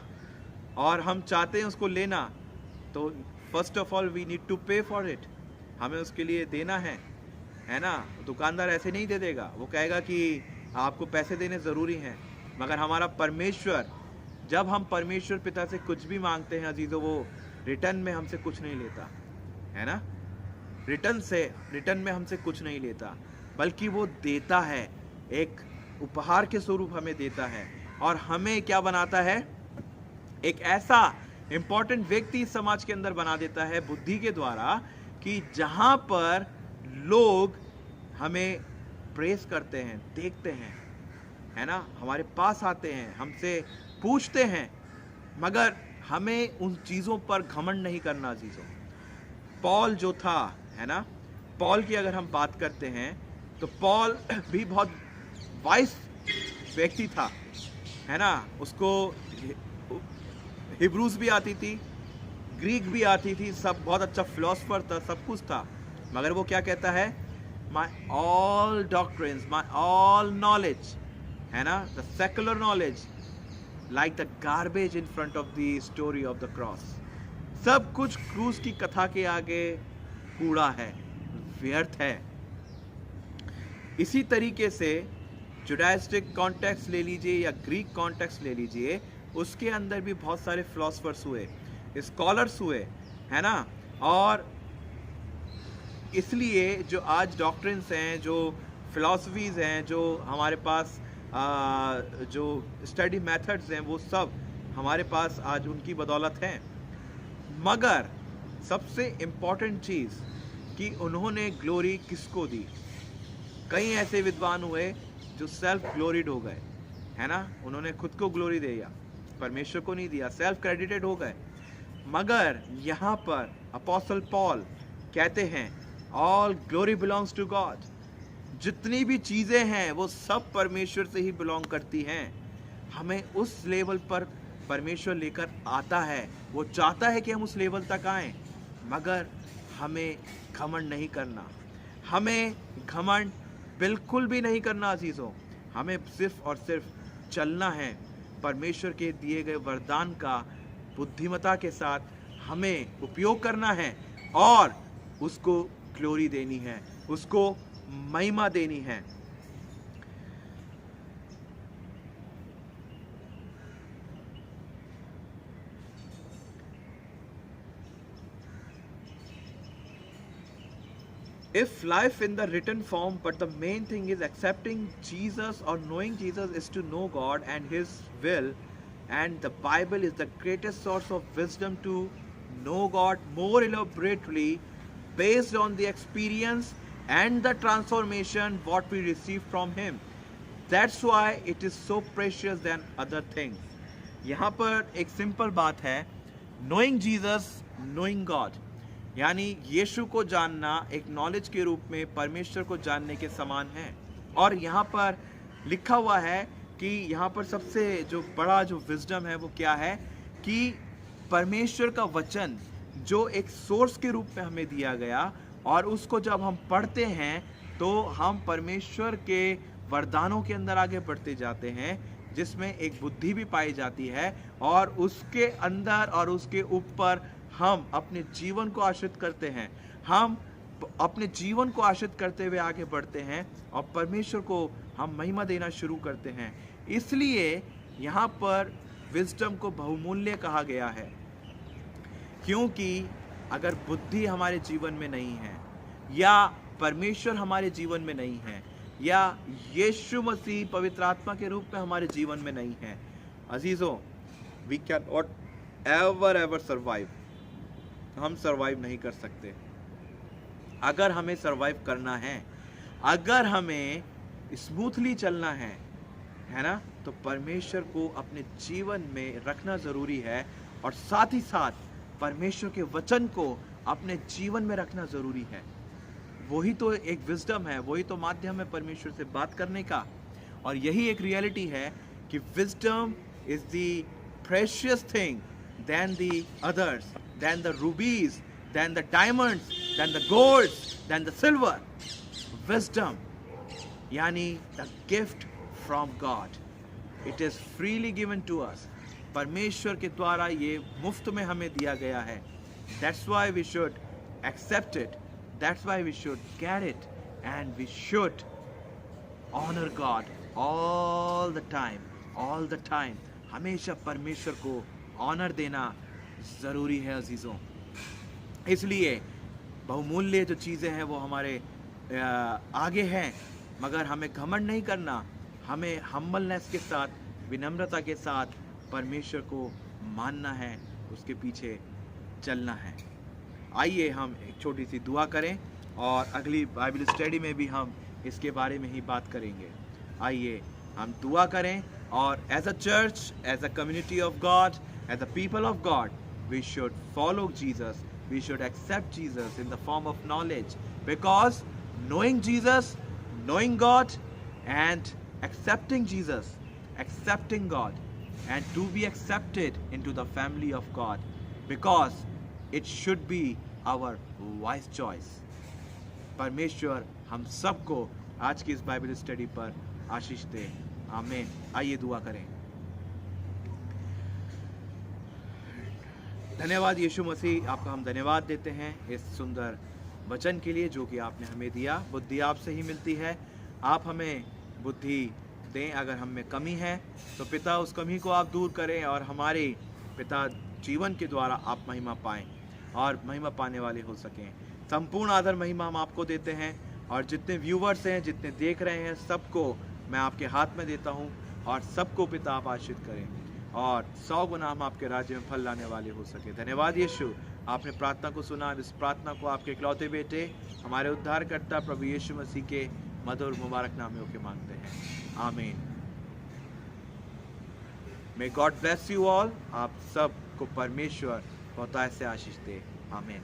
S1: और हम चाहते हैं उसको लेना, तो first of all we need to pay for it, हमें उसके लिए देना है ना। दुकानदार ऐसे नहीं दे देगा, वो कहेगा कि आपको पैसे देने ज़रूरी हैं। मगर हमारा परमेश्वर, जब हम परमेश्वर पिता से कुछ भी मांगते हैं अजीज़ों, वो रिटर्न में हमसे कुछ नहीं लेता, है ना। रिटर्न में हमसे कुछ नहीं लेता, बल्कि वो देता है, एक उपहार के स्वरूप हमें देता है, और हमें क्या बनाता है, एक ऐसा इंपॉर्टेंट व्यक्ति इस समाज के अंदर बना देता है बुद्धि के द्वारा, कि जहां पर लोग हमें प्रेस करते हैं, देखते हैं, है ना, हमारे पास आते हैं, हमसे पूछते हैं, मगर हमें उन चीज़ों पर घमंड नहीं करना अजीजों। पॉल जो था, है ना, पॉल की अगर हम बात करते हैं तो पॉल भी बहुत वाइस व्यक्ति था, है ना। उसको हिब्रूज भी आती थी, ग्रीक भी आती थी, सब बहुत अच्छा फिलोसफर था, सब कुछ था। मगर वो क्या कहता है, my all doctrines, my all knowledge, है ना, the secular knowledge like the garbage in front of the story of the cross. सब कुछ क्रूस की कथा के आगे कूड़ा है, व्यर्थ है। इसी तरीके से जुडाइस्टिक कॉन्टेक्स्ट ले लीजिए या ग्रीक कॉन्टेक्स्ट ले लीजिए, उसके अंदर भी बहुत सारे फिलोसफर्स हुए, स्कॉलर्स हुए, है ना। और इसलिए जो आज डॉक्ट्रिन्स हैं, जो फिलॉसफीज़ हैं, जो हमारे पास जो स्टडी मेथड्स हैं, वो सब हमारे पास आज उनकी बदौलत हैं। मगर सबसे इम्पॉर्टेंट चीज़ कि उन्होंने ग्लोरी किसको दी। कई ऐसे विद्वान हुए जो सेल्फ ग्लोरीड हो गए, है ना, उन्होंने खुद को ग्लोरी दिया, परमेश्वर को नहीं दिया, सेल्फ क्रेडिटेड हो गए। मगर यहाँ पर अपोस्टल पॉल कहते हैं all glory belongs to God. जितनी भी चीज़ें हैं वो सब परमेश्वर से ही बिलोंग करती हैं। हमें उस लेवल पर परमेश्वर लेकर आता है, वो चाहता है कि हम उस लेवल तक आएं, मगर हमें घमंड नहीं करना, हमें घमंड बिल्कुल भी नहीं करना अजीज़ों। हमें सिर्फ और सिर्फ चलना है परमेश्वर के दिए गए वरदान का बुद्धिमता के साथ हमें उपयोग करना है, और उसको ग्लोरी देनी है, उसको महिमा देनी है। If life in the written form, but the main thing is accepting Jesus or knowing Jesus is to know God and His will, and the Bible is the greatest source of wisdom to know God more elaborately based on the experience and the transformation what we receive from Him. That's why it is so precious than other things. यहाँ पर एक simple बात है, knowing Jesus, knowing God, यानी यीशु को जानना एक knowledge के रूप में परमेश्वर को जानने के समान है। और यहाँ पर लिखा हुआ है कि यहाँ पर सबसे जो बड़ा जो विजडम है वो क्या है, कि परमेश्वर का वचन जो एक सोर्स के रूप में हमें दिया गया, और उसको जब हम पढ़ते हैं तो हम परमेश्वर के वरदानों के अंदर आगे बढ़ते जाते हैं, जिसमें एक बुद्धि भी पाई जाती है, और उसके अंदर और उसके ऊपर हम अपने जीवन को आश्रित करते हैं। हम अपने जीवन को आश्रित करते हुए आगे बढ़ते हैं और परमेश्वर को हम महिमा देना शुरू करते हैं। इसलिए यहाँ पर विजडम को बहुमूल्य कहा गया है, क्योंकि अगर बुद्धि हमारे जीवन में नहीं है, या परमेश्वर हमारे जीवन में नहीं है, या यीशु मसीह पवित्र आत्मा के रूप में हमारे जीवन में नहीं है, अजीजों, we can not ever survive. हम सर्वाइव नहीं कर सकते। अगर हमें सर्वाइव करना है, अगर हमें स्मूथली चलना है ना, तो परमेश्वर को अपने जीवन में रखना जरूरी है, और साथ ही साथ परमेश्वर के वचन को अपने जीवन में रखना जरूरी है। वही तो एक विजडम है, वही तो माध्यम है परमेश्वर से बात करने का। और यही एक रियलिटी है कि wisdom is the precious thing then the others, then the rubies, then the diamonds, then the golds, then the silver. Wisdom यानी the gift from God, it is freely given to us. परमेश्वर के द्वारा ये मुफ्त में हमें दिया गया है। That's why we should accept it. That's why we should get it. And we should honor God all the time. All the time. हमेशा परमेश्वर को ऑनर देना ज़रूरी है अजीज़ों। इसलिए बहुमूल्य जो चीज़ें हैं वो हमारे आगे हैं, मगर हमें घमंड नहीं करना। हमें हम्बलनेस के साथ, विनम्रता के साथ परमेश्वर को मानना है, उसके पीछे चलना है। आइए हम एक छोटी सी दुआ करें और अगली बाइबल स्टडी में भी हम इसके बारे में ही बात करेंगे। आइए हम दुआ करें और as a church, as a community of God, as a people of God, we should follow Jesus, we should accept Jesus in the form of knowledge, because knowing Jesus, knowing God, and accepting Jesus, accepting God, and to be accepted into the family of God, because it should be our wise choice. परमेश्वर हम सबको आज की इस Bible study पर आशीष दे। आमीन। आइए दुआ करें। धन्यवाद यीशु मसीह, आपका हम धन्यवाद देते हैं इस सुंदर वचन के लिए जो कि आपने हमें दिया। बुद्धि आपसे ही मिलती है, आप हमें बुद्धि दें। अगर हम में कमी है तो पिता उस कमी को आप दूर करें और हमारे पिता जीवन के द्वारा आप महिमा पाएं और महिमा पाने वाले हो सकें। संपूर्ण आदर महिमा हम आपको देते हैं और जितने व्यूवर्स हैं, जितने देख रहे हैं, सबको मैं आपके हाथ में देता हूं और सबको पिता आप आशीष करें और 100 गुना हम आपके राज्य में फल लाने वाले हो सके। धन्यवाद यीशु, आपने प्रार्थना को सुना। इस प्रार्थना को आपके इकलौते बेटे हमारे उद्धारकर्ता प्रभु यीशु मसीह के मधुर मुबारक नाम में होकर मांगते हैं। आमीन। May God bless you all. आप सबको परमेश्वर बहुतायत से आशीष दे। आमीन।